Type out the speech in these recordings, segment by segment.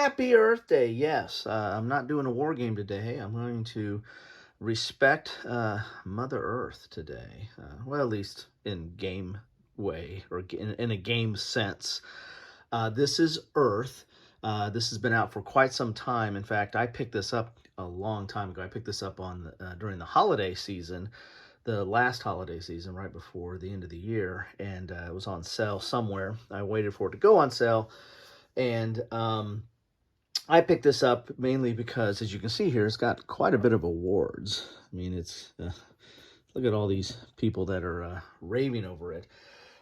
Happy Earth Day. Yes, I'm not doing a war game today. I'm going to respect Mother Earth today. Well, at least in game way or in a game sense. This is Earth. This has been out for quite some time. In fact, I picked this up a long time ago. I picked this up on during the holiday season, the last holiday season, right before the end of the year, and it was on sale somewhere. I waited for it to go on sale, and I picked this up mainly because, as you can see here, it's got quite a bit of awards. I mean, it's look at all these people that are raving over it.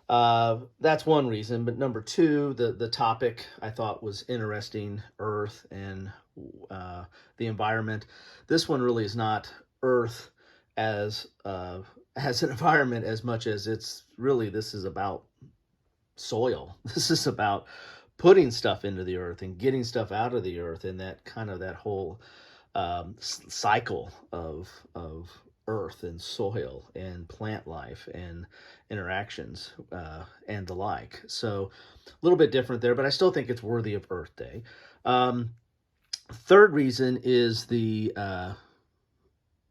That's one reason, but number two, the topic I thought was interesting, Earth and the environment. This one really is not Earth as an environment as much as it's really, this is about soil. This is about putting stuff into the earth and getting stuff out of the earth, and that whole cycle of earth and soil and plant life and interactions and the like. So a little bit different there, but I still think it's worthy of Earth Day. Third reason is the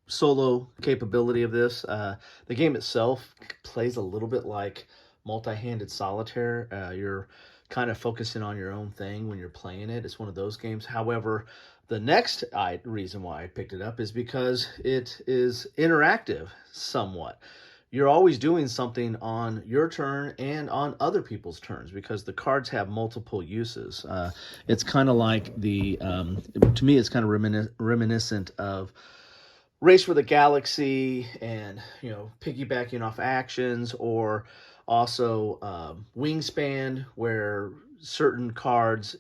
solo capability of this. The game itself plays a little bit like multi-handed solitaire. You're kind of focusing on your own thing when you're playing it. It's one of those games. However, the next reason why I picked it up is because it is interactive somewhat. You're always doing something on your turn and on other people's turns because the cards have multiple uses. It's kind of like to me, it's kind of reminiscent of Race for the Galaxy and, piggybacking off actions, or also Wingspan, where certain cards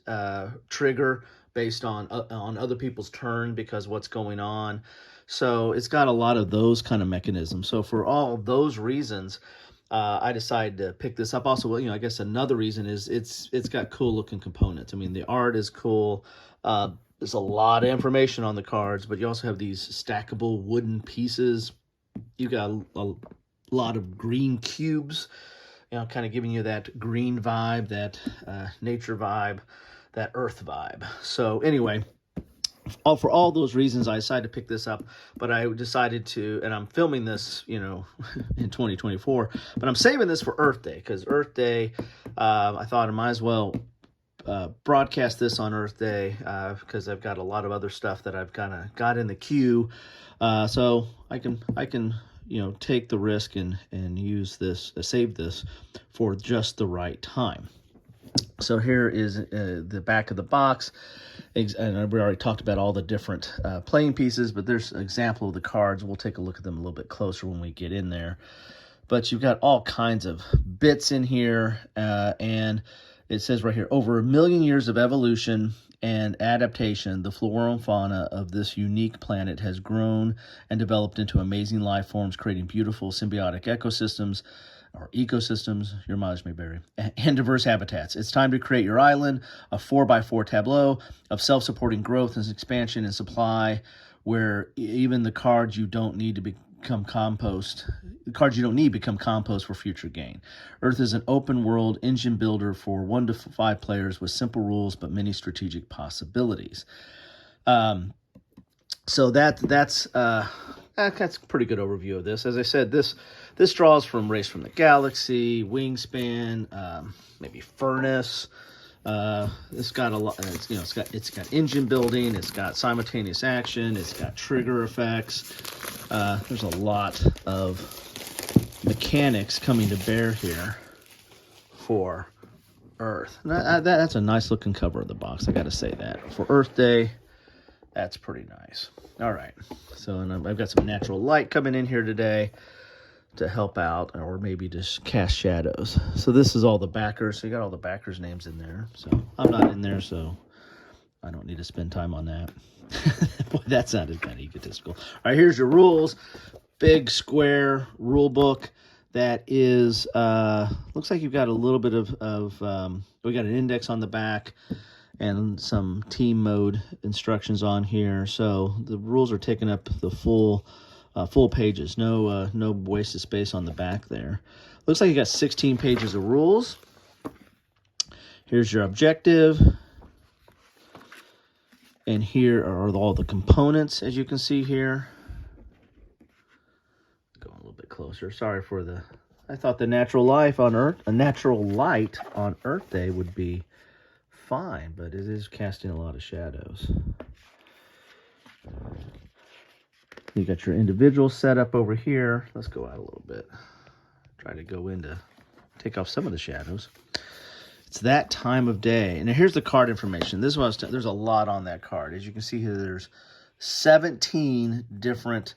trigger based on other people's turn because what's going on. So it's got a lot of those kind of mechanisms. So for all those reasons, I decided to pick this up. Also, I guess another reason is it's got cool looking components. I mean, the art is cool. There's a lot of information on the cards, but you also have these stackable wooden pieces. You got a lot of green cubes, kind of giving you that green vibe, that nature vibe, that earth vibe. So anyway, for all those reasons, I decided to pick this up, but I decided to, and I'm filming this, in 2024, but I'm saving this for Earth Day, because Earth Day, I thought I might as well broadcast this on Earth Day, because I've got a lot of other stuff that I've kind of got in the queue, so I can take the risk and use this, save this for just the right time. So here is the back of the box, and we already talked about all the different playing pieces, but there's an example of the cards. We'll take a look at them a little bit closer when we get in there. But you've got all kinds of bits in here, and it says right here, over 1 million years of evolution and adaptation, the flora and fauna of this unique planet has grown and developed into amazing life forms, creating beautiful symbiotic ecosystems, your mileage may vary, and diverse habitats. It's time to create your island, a 4x4 tableau of self-supporting growth and expansion and supply, where even the cards you don't need become compost for future gain. Earth is an open world engine builder for 1 to 5 players with simple rules but many strategic possibilities. So that's a pretty good overview of this. As I said, this draws from Race from the Galaxy, Wingspan, maybe Furnace. It's got a lot. It's got engine building. It's got simultaneous action. It's got trigger effects. There's a lot of mechanics coming to bear here for Earth. That's a nice looking cover of the box. I got to say that for Earth Day, that's pretty nice. All right, so I've got some natural light coming in here today to help out, or maybe just cast shadows. So this is all the backers. So you got all the backers' names in there. So I'm not in there, so I don't need to spend time on that. Boy, that sounded kind of egotistical. All right, here's your rules. Big square rule book that is, looks like you've got a little bit we got an index on the back and some team mode instructions on here. So the rules are taking up the full pages. No wasted space on the back there. Looks like you got 16 pages of rules. Here's your objective. And here are all the components, as you can see here. Go a little bit closer. Sorry for the... I thought the natural light on Earth Day would be fine, but it is casting a lot of shadows. You got your individual setup over here. Let's go out a little bit. Try to go in to take off some of the shadows. It's that time of day. And here's the card information. This was there's a lot on that card. As you can see here, there's 17 different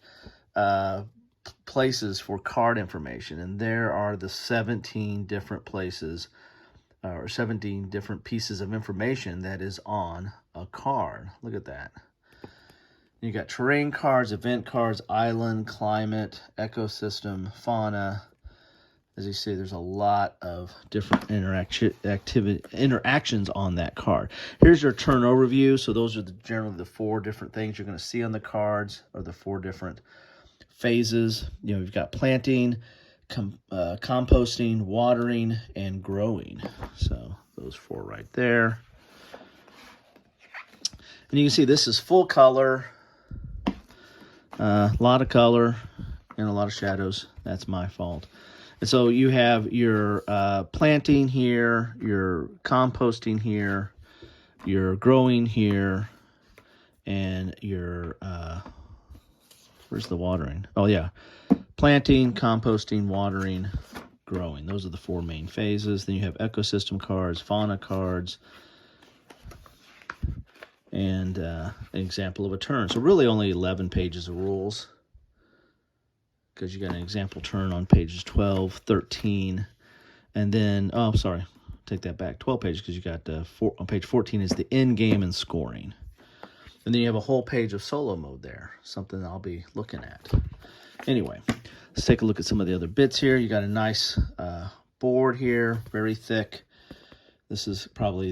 places for card information. And there are the 17 different places or 17 different pieces of information that is on a card. Look at that. You got terrain cards, event cards, island, climate, ecosystem, fauna. As you see, there's a lot of different interactions on that card. Here's your turn overview. So those are generally the 4 different things you're going to see on the cards, or the 4 different phases. You know, you've got planting, composting, watering, and growing. So those 4 right there. And you can see this is full color. A lot of color and a lot of shadows. That's my fault. And so you have your planting here, your composting here, your growing here, and your, where's the watering? Oh, yeah. Planting, composting, watering, growing. Those are the 4 main phases. Then you have ecosystem cards, fauna cards, and an example of a turn. So really only 11 pages of rules, because you got an example turn on pages 12, 13, and then, oh, sorry, take that back, 12 pages, because you got on page 14 is the end game and scoring. And then you have a whole page of solo mode there, something I'll be looking at. Anyway, let's take a look at some of the other bits here. You got a nice board here, very thick. This is probably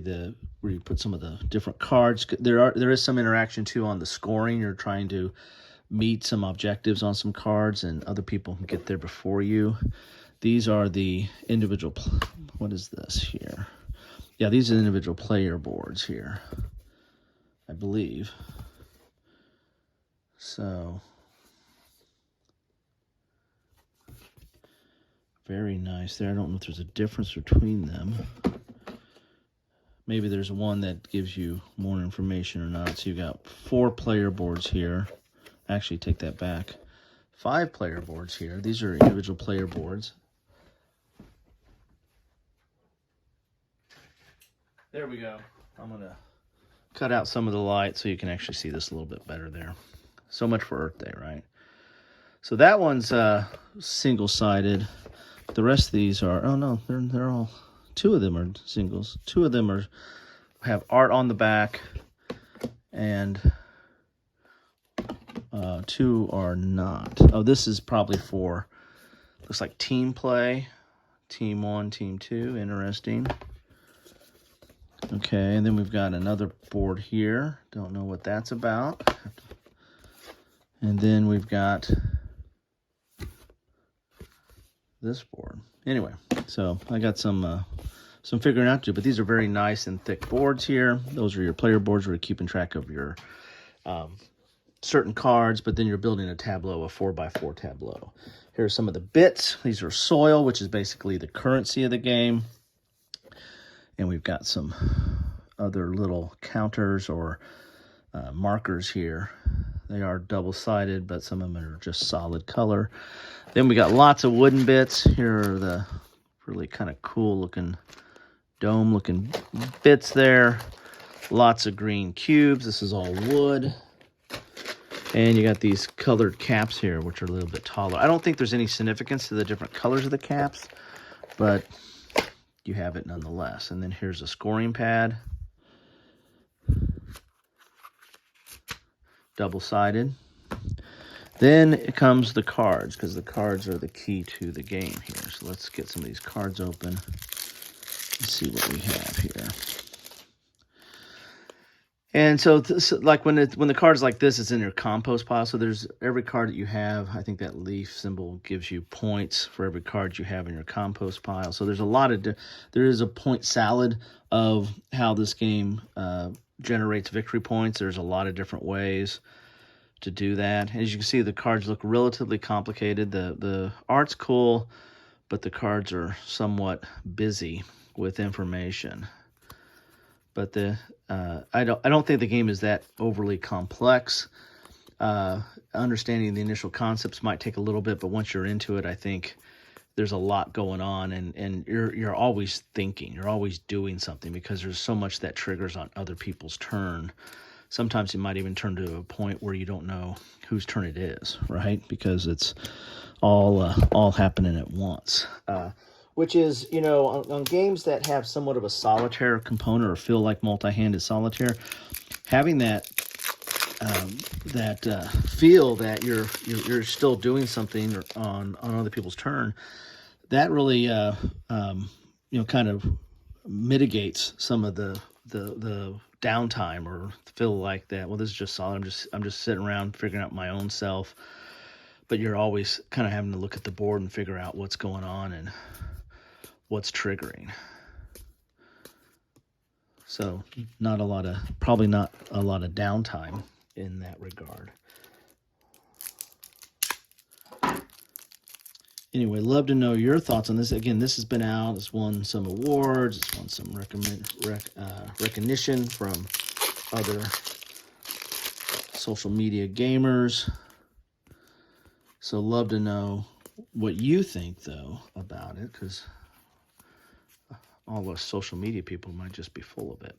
where you put some of the different cards. There is some interaction too on the scoring. You're trying to meet some objectives on some cards, and other people can get there before you. These are the individual, what is this here? Yeah, these are the individual player boards here, I believe. So, very nice there. I don't know if there's a difference between them. Maybe there's one that gives you more information or not. So you got 4 player boards here. Actually, take that back. 5 player boards here. These are individual player boards. There we go. I'm going to cut out some of the light so you can actually see this a little bit better there. So much for Earth Day, right? So that one's single-sided. The rest of these are, oh no, they're all, 2 of them are singles. 2 of them have art on the back, and 2 are not. Oh, this is probably for, looks like team play. Team 1, team 2, interesting. Okay, and then we've got another board here. Don't know what that's about. And then we've got this board. Anyway, so I got some figuring out to do, but these are very nice and thick boards here. Those are your player boards where you're keeping track of your certain cards, but then you're building a tableau, a 4x4 tableau. Here are some of the bits. These are soil, which is basically the currency of the game. And we've got some other little counters or markers here. They are double-sided, but some of them are just solid color. Then we got lots of wooden bits. Here are the really kind of cool-looking, dome-looking bits there. Lots of green cubes. This is all wood. And you got these colored caps here, which are a little bit taller. I don't think there's any significance to the different colors of the caps, but you have it nonetheless. And then here's a scoring pad. Double-sided. Then it comes the cards, because the cards are the key to the game here. So let's get some of these cards open and see what we have here. And so, like when the card's like this, it's in your compost pile. So there's every card that you have. I think that leaf symbol gives you points for every card you have in your compost pile. So there's a lot of there is a point salad of how this game generates victory points. There's a lot of different ways to do that. As you can see, the cards look relatively complicated. The art's cool, but the cards are somewhat busy with information. But I don't think the game is that overly complex. Understanding the initial concepts might take a little bit, but once you're into it, I think there's a lot going on, and you're always thinking, you're always doing something, because there's so much that triggers on other people's turn. Sometimes it might even turn to a point where you don't know whose turn it is, right? Because it's all happening at once. Which is, on games that have somewhat of a solitaire component or feel like multi-handed solitaire, having that feel that you're still doing something on other people's turn, that really kind of mitigates some of the downtime, or feel like that, well, this is just solid. I'm just sitting around figuring out my own self. But you're always kind of having to look at the board and figure out what's going on and what's triggering. So probably not a lot of downtime in that regard. Anyway, love to know your thoughts on this. Again, this has been out. It's won some awards. It's won some recognition from other social media gamers. So love to know what you think, though, about it, because all those social media people might just be full of it.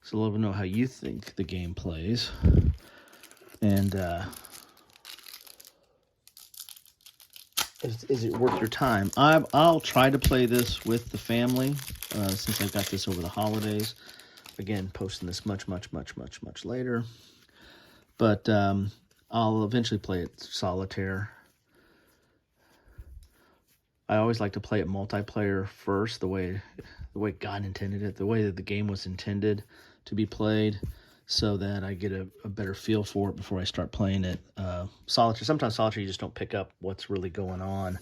So love to know how you think the game plays. And is it worth your time? I'll try to play this with the family, since I got this over the holidays. Again, posting this much later. But I'll eventually play it solitaire. I always like to play it multiplayer first, the way God intended it, the way that the game was intended to be played, so that I get a better feel for it before I start playing it solitaire. Sometimes solitaire, you just don't pick up what's really going on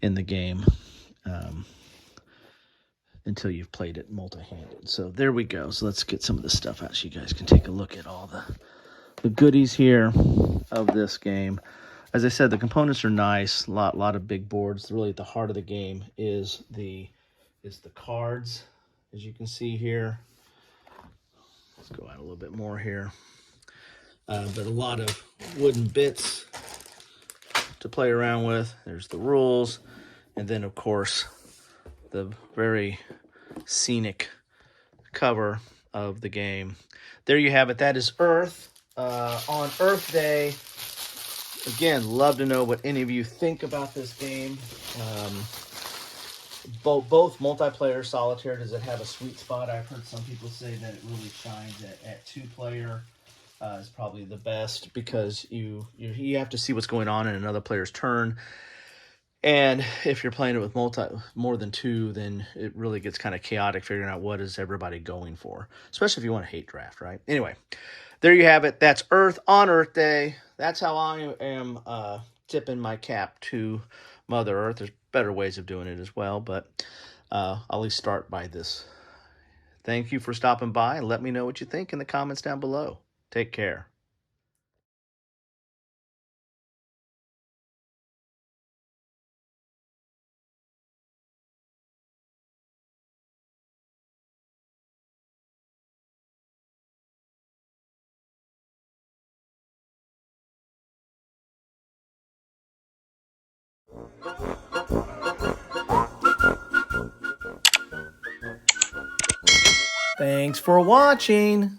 in the game until you've played it multi-handed. So there we go. So let's get some of this stuff out so you guys can take a look at all the goodies here of this game. As I said, the components are nice. A lot of big boards. Really, at the heart of the game is the cards, as you can see here. Let's go out a little bit more here. But a lot of wooden bits to play around with. There's the rules, and then of course the very scenic cover of the game. There you have it. That is Earth. On Earth Day. Again, love to know what any of you think about this game. Both multiplayer, solitaire, does it have a sweet spot? I've heard some people say that it really shines at two-player. Is probably the best, because you have to see what's going on in another player's turn. And if you're playing it with more than two, then it really gets kind of chaotic figuring out what is everybody going for, especially if you want to hate draft, right? Anyway, there you have it. That's Earth on Earth Day. That's how I am tipping my cap to Mother Earth. There's better ways of doing it as well, but I'll at least start by this. Thank you for stopping by, and let me know what you think in the comments down below. Take care. Thanks for watching.